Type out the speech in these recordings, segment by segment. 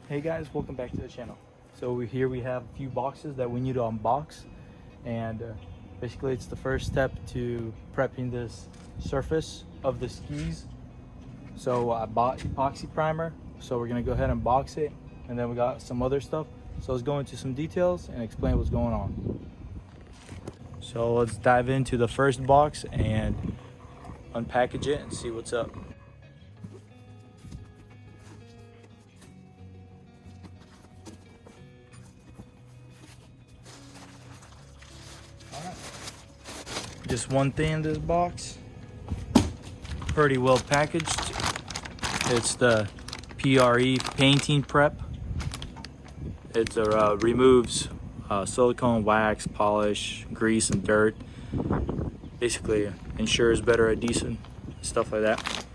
Hey guys, welcome back to the channel. So here we have a few boxes that we need to unbox, and basically it's the first step to prepping this surface of the skis. So I bought epoxy primer, so we're gonna go ahead and box it, and then we got some other stuff. So let's go into some details and explain what's going on. So let's dive into the first box and unpackage it and see what's up. Just one thing in this box, pretty well packaged. It's the PRE painting prep. It removes silicone, wax, polish, grease, and dirt. Basically ensures better adhesion, stuff like that.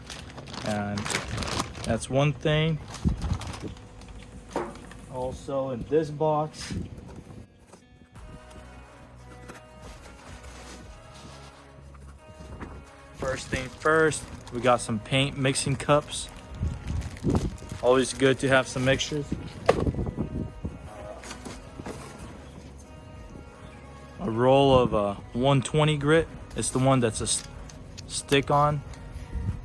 And that's one thing. Also in this box, first thing first, we got some paint mixing cups. Always good to have some mixtures. A roll of 120 grit. It's the one that's a stick-on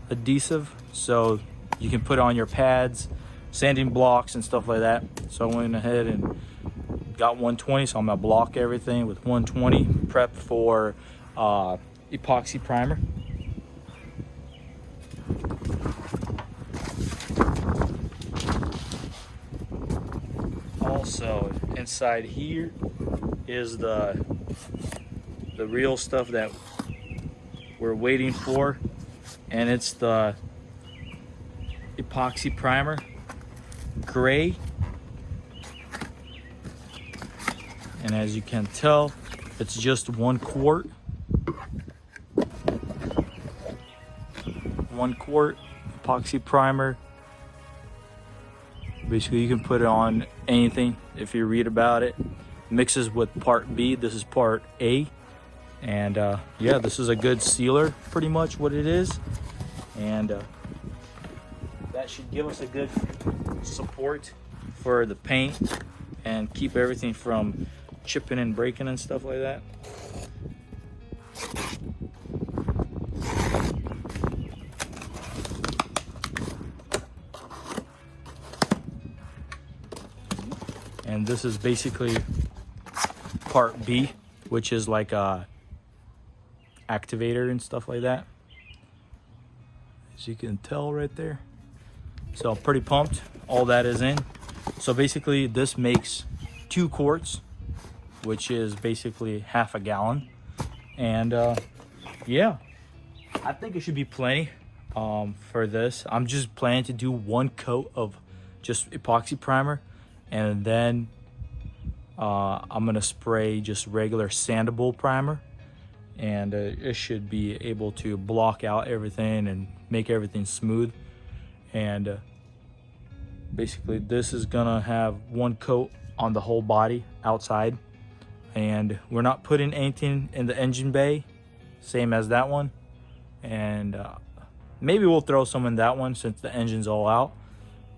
adhesive, so you can put it on your pads, sanding blocks, and stuff like that. So I went ahead and got 120, so I'm gonna block everything with 120, prep for epoxy primer. Also inside here is the real stuff that we're waiting for, and it's the epoxy primer gray. And as you can tell, it's just 1 quart. 1 quart epoxy primer. Basically, you can put it on anything if you read about it. Mixes with part B. This is part A. And yeah, this is a good sealer, pretty much what it is. And that should give us a good support for the paint and keep everything from chipping and breaking and stuff like that. And this is basically part B, which is like a activator and stuff like that, as you can tell right there. So pretty pumped, all that is in. So basically this makes 2 quarts, which is basically half a gallon. And yeah, I think it should be plenty for this. I'm just planning to do 1 coat of just epoxy primer, and then I'm gonna spray just regular sandable primer, and it should be able to block out everything and make everything smooth. And basically this is gonna have 1 coat on the whole body outside, and we're not putting anything in the engine bay, same as that one. And maybe we'll throw some in that one since the engine's all out,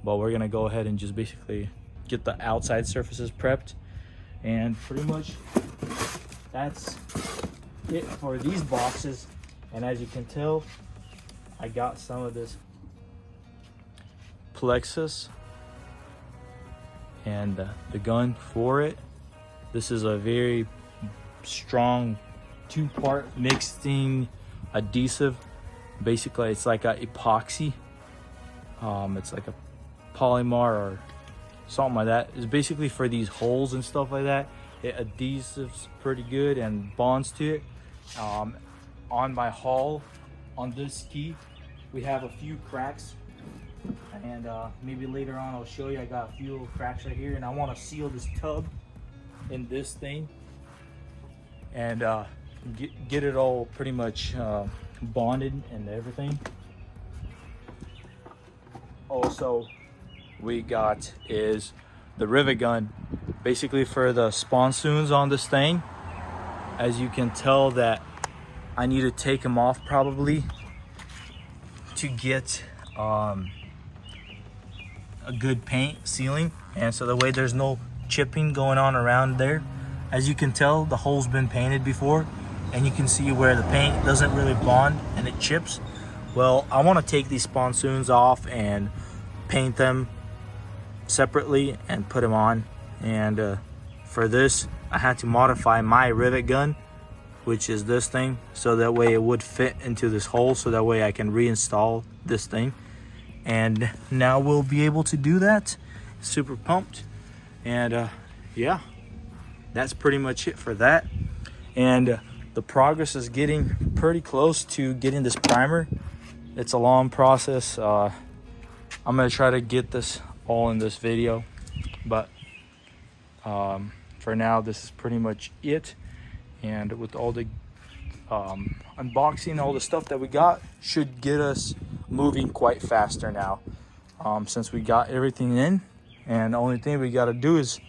but we're gonna go ahead and just basically get the outside surfaces prepped. And pretty much that's it for these boxes. And as you can tell, I got some of this plexus and the gun for it. This is a very strong 2-part mixing adhesive. Basically it's like a epoxy, it's like a polymer or something like that. It's basically for these holes and stuff like that. It adhesives pretty good and bonds to it. On my hull on this ski, we have a few cracks, and maybe later on I'll show you. I got a few little cracks right here, and I want to seal this tub in this thing and get it all pretty much bonded and everything. Also, we got is the rivet gun, basically for the sponsoons on this thing. As you can tell that I need to take them off probably to get a a good paint sealing, and so that way there's no chipping going on around there. As you can tell, the hole's been painted before, and you can see where the paint doesn't really bond and it chips. Well, I want to take these sponsoons off and paint them separately and put them on. And for this, I had to modify my rivet gun, which is this thing, so that way it would fit into this hole, so that way I can reinstall this thing. And now we'll be able to do that. Super pumped. And yeah, that's pretty much it for that. And the progress is getting pretty close to getting this primer. It's a long process. I'm gonna try to get this all in this video, but for now this is pretty much it. And with all the unboxing, all the stuff that we got should get us moving quite faster now, since we got everything in. And the only thing we got to do is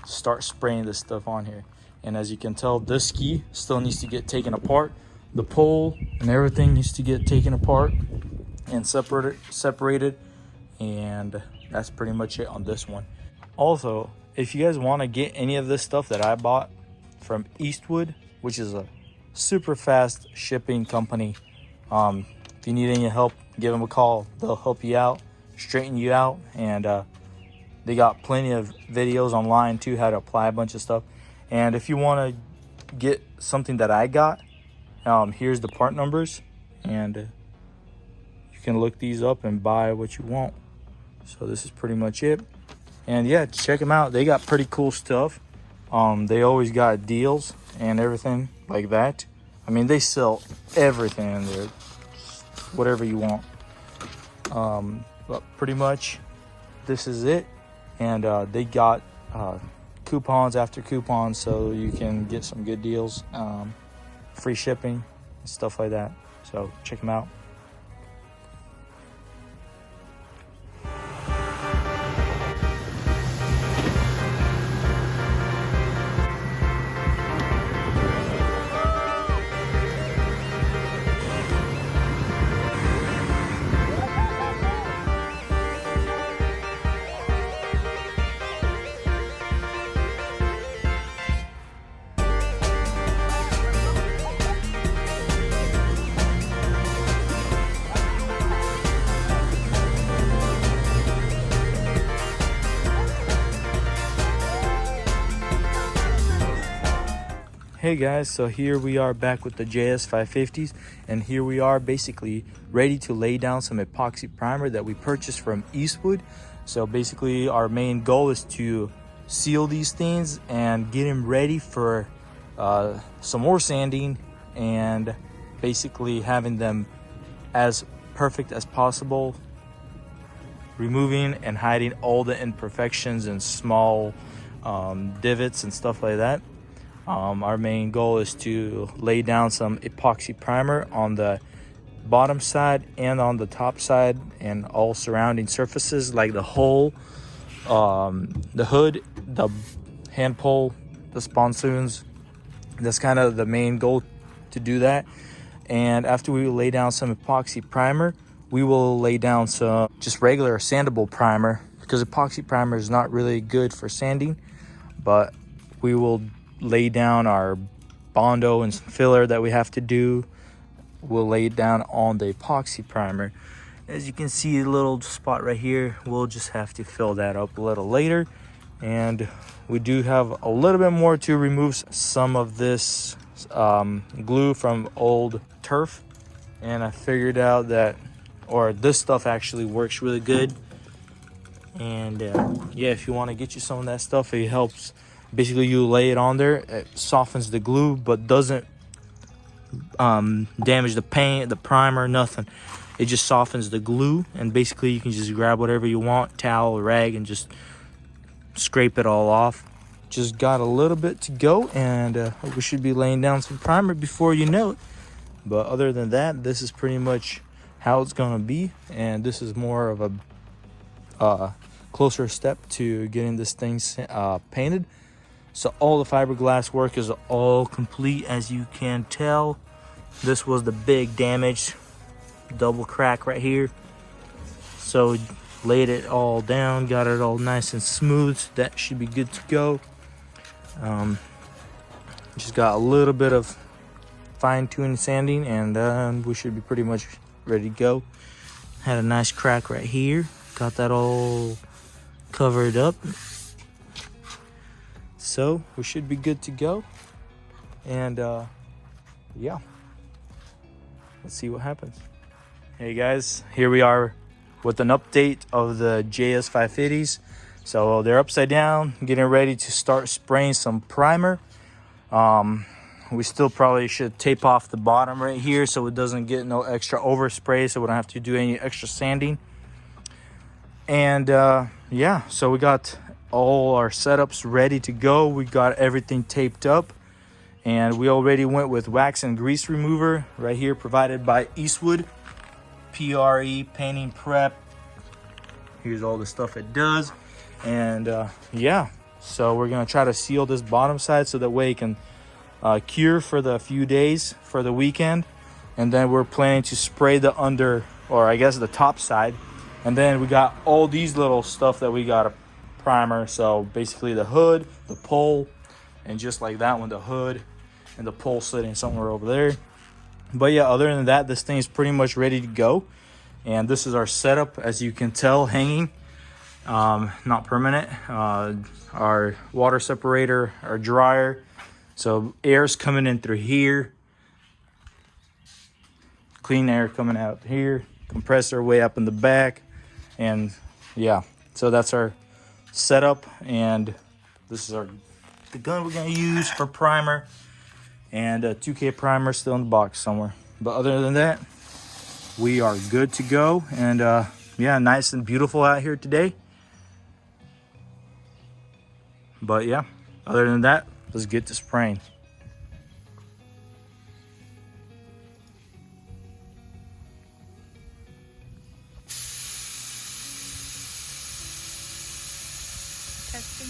start spraying this stuff on here. And as you can tell, this ski still needs to get taken apart. The pole and everything needs to get taken apart and separated. And that's pretty much it on this one. Also, if you guys want to get any of this stuff that I bought from Eastwood, which is a super fast shipping company, if you need any help, give them a call. They'll help you out, straighten you out. And they got plenty of videos online too, how to apply a bunch of stuff. And if you want to get something that I got, here's the part numbers, and you can look these up and buy what you want. So this is pretty much it. And yeah, check them out. They got pretty cool stuff. They always got deals and everything like that. I mean, they sell everything in there, whatever you want. But pretty much this is it. And they got coupons after coupons, so you can get some good deals, free shipping and stuff like that. So check them out. Hey guys, so here we are back with the Js550s, and here we are basically ready to lay down some epoxy primer that we purchased from Eastwood. So basically our main goal is to seal these things and get them ready for some more sanding, and basically having them as perfect as possible, removing and hiding all the imperfections and small divots and stuff like that. Our main goal is to lay down some epoxy primer on the bottom side and on the top side, and all surrounding surfaces like the hull, the hood, the hand pole, the sponsoons. That's kind of the main goal, to do that. And after we lay down some epoxy primer, we will lay down some just regular sandable primer, because epoxy primer is not really good for sanding. But we will lay down our Bondo and some filler that we have to do. We'll lay it down on the epoxy primer. As you can see, a little spot right here, we'll just have to fill that up a little later. And we do have a little bit more to remove some of this glue from old turf, and I figured out that, or this stuff actually works really good. And yeah, if you want to get you some of that stuff, it helps. Basically, you lay it on there, it softens the glue, but doesn't damage the paint, the primer, nothing. It just softens the glue, and basically you can just grab whatever you want, towel, rag, and just scrape it all off. Just got a little bit to go, and we should be laying down some primer before you know it. But other than that, this is pretty much how it's gonna be, and this is more of a closer step to getting this thing painted. So all the fiberglass work is all complete, as you can tell. This was the big damage, double crack right here. So laid it all down, got it all nice and smooth. That should be good to go. Just got a little bit of fine-tuned sanding, and we should be pretty much ready to go. Had a nice crack right here, got that all covered up, so we should be good to go. And yeah, let's see what happens. Hey guys, here we are with an update of the Js550s. So they're upside down, getting ready to start spraying some primer. We still probably should tape off the bottom right here so it doesn't get no extra overspray, so we don't have to do any extra sanding. And yeah, so we got all our setups ready to go. We got everything taped up, and we already went with wax and grease remover right here, provided by Eastwood. PRE painting prep. Here's all the stuff it does. And yeah, so we're gonna try to seal this bottom side so that way it can cure for the few days for the weekend. And then we're planning to spray the under, or I guess the top side. And then we got all these little stuff that we got a primer. So basically the hood, the pole, and just like that one, the hood and the pole sitting somewhere over there. But yeah, other than that, this thing is pretty much ready to go. And this is our setup, as you can tell, hanging, not permanent. Our water separator, our dryer. So air's coming in through here. Clean air coming out here. Compressor way up in the back. And yeah, so that's our setup. And this is the gun we're gonna use for primer. And a 2K primer still in the box somewhere. But other than that, we are good to go. And yeah, nice and beautiful out here today. But yeah, other than that, let's get to spraying. Testing.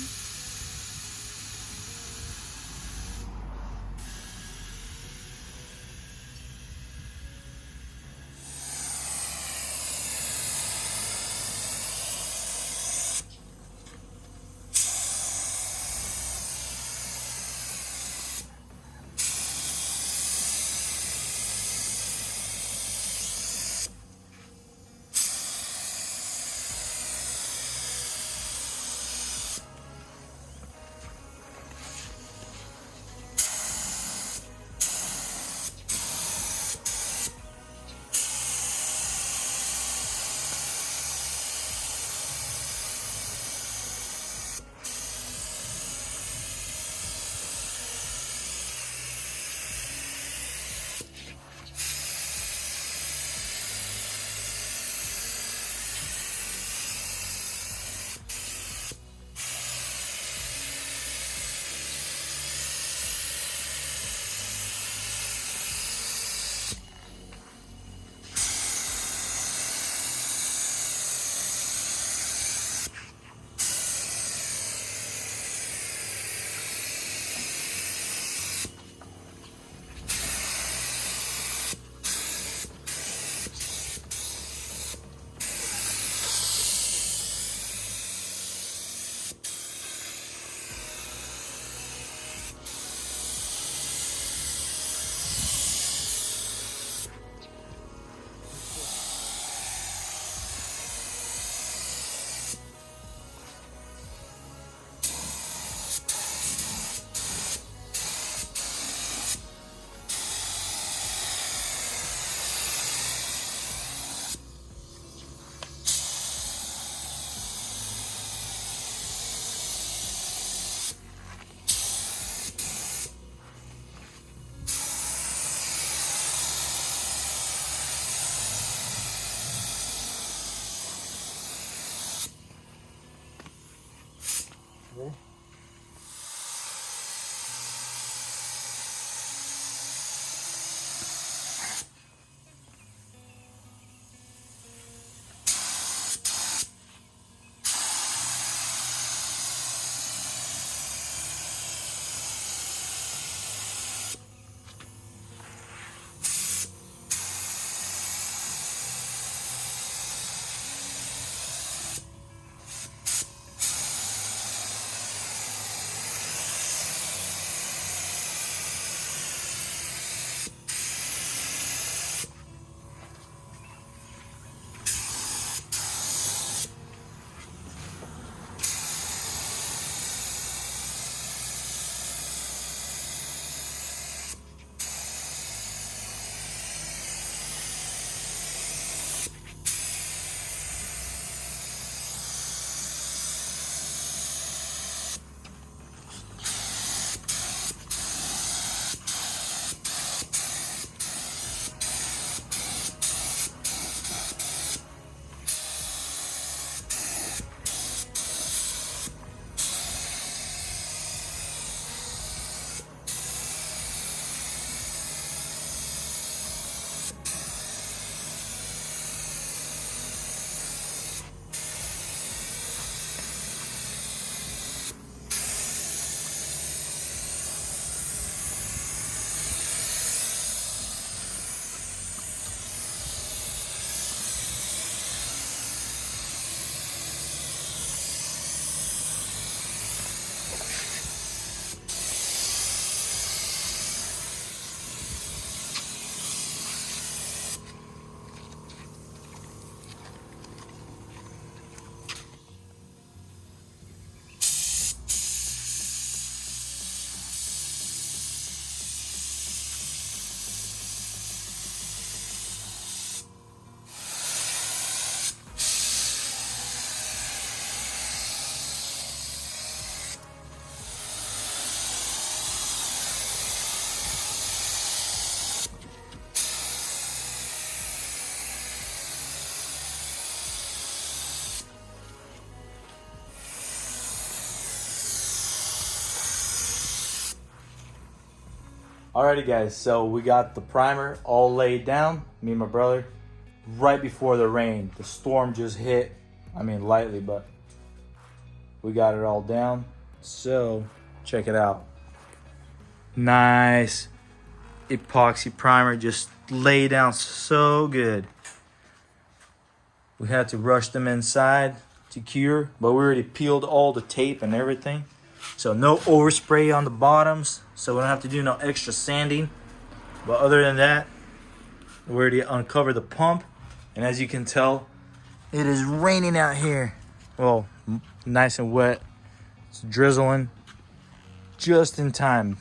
Okay. Alrighty guys, so we got the primer all laid down, me and my brother, right before the rain. The storm just hit, I mean lightly, but we got it all down. So check it out. Nice epoxy primer, just lay down so good. We had to rush them inside to cure, but we already peeled all the tape and everything. So no overspray on the bottoms, so we don't have to do no extra sanding. But other than that, we already uncovered the pump. And as you can tell, it is raining out here. Well, nice and wet. It's drizzling just in time.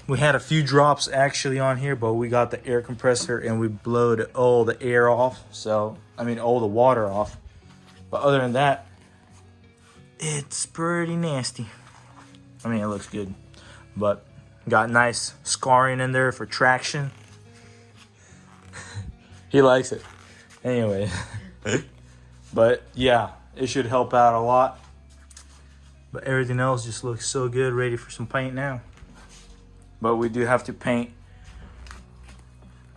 We had a few drops actually on here, but we got the air compressor and we blowed all the air off. So, I mean, all the water off. But other than that, it's pretty nasty. I mean, it looks good, but got nice scarring in there for traction. He likes it. Anyway, but yeah, it should help out a lot. But everything else just looks so good, ready for some paint now. But we do have to paint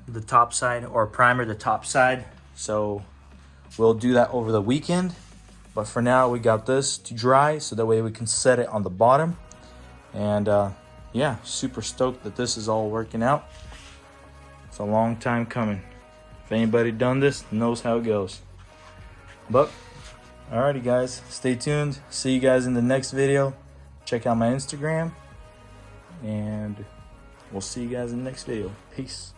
the top side, or primer the top side. So we'll do that over the weekend. But for now, we got this to dry, so that way we can set it on the bottom. And yeah, super stoked that this is all working out. It's a long time coming. If anybody done this, knows how it goes. But alrighty guys, stay tuned. See you guys in the next video. Check out my Instagram, and we'll see you guys in the next video. Peace.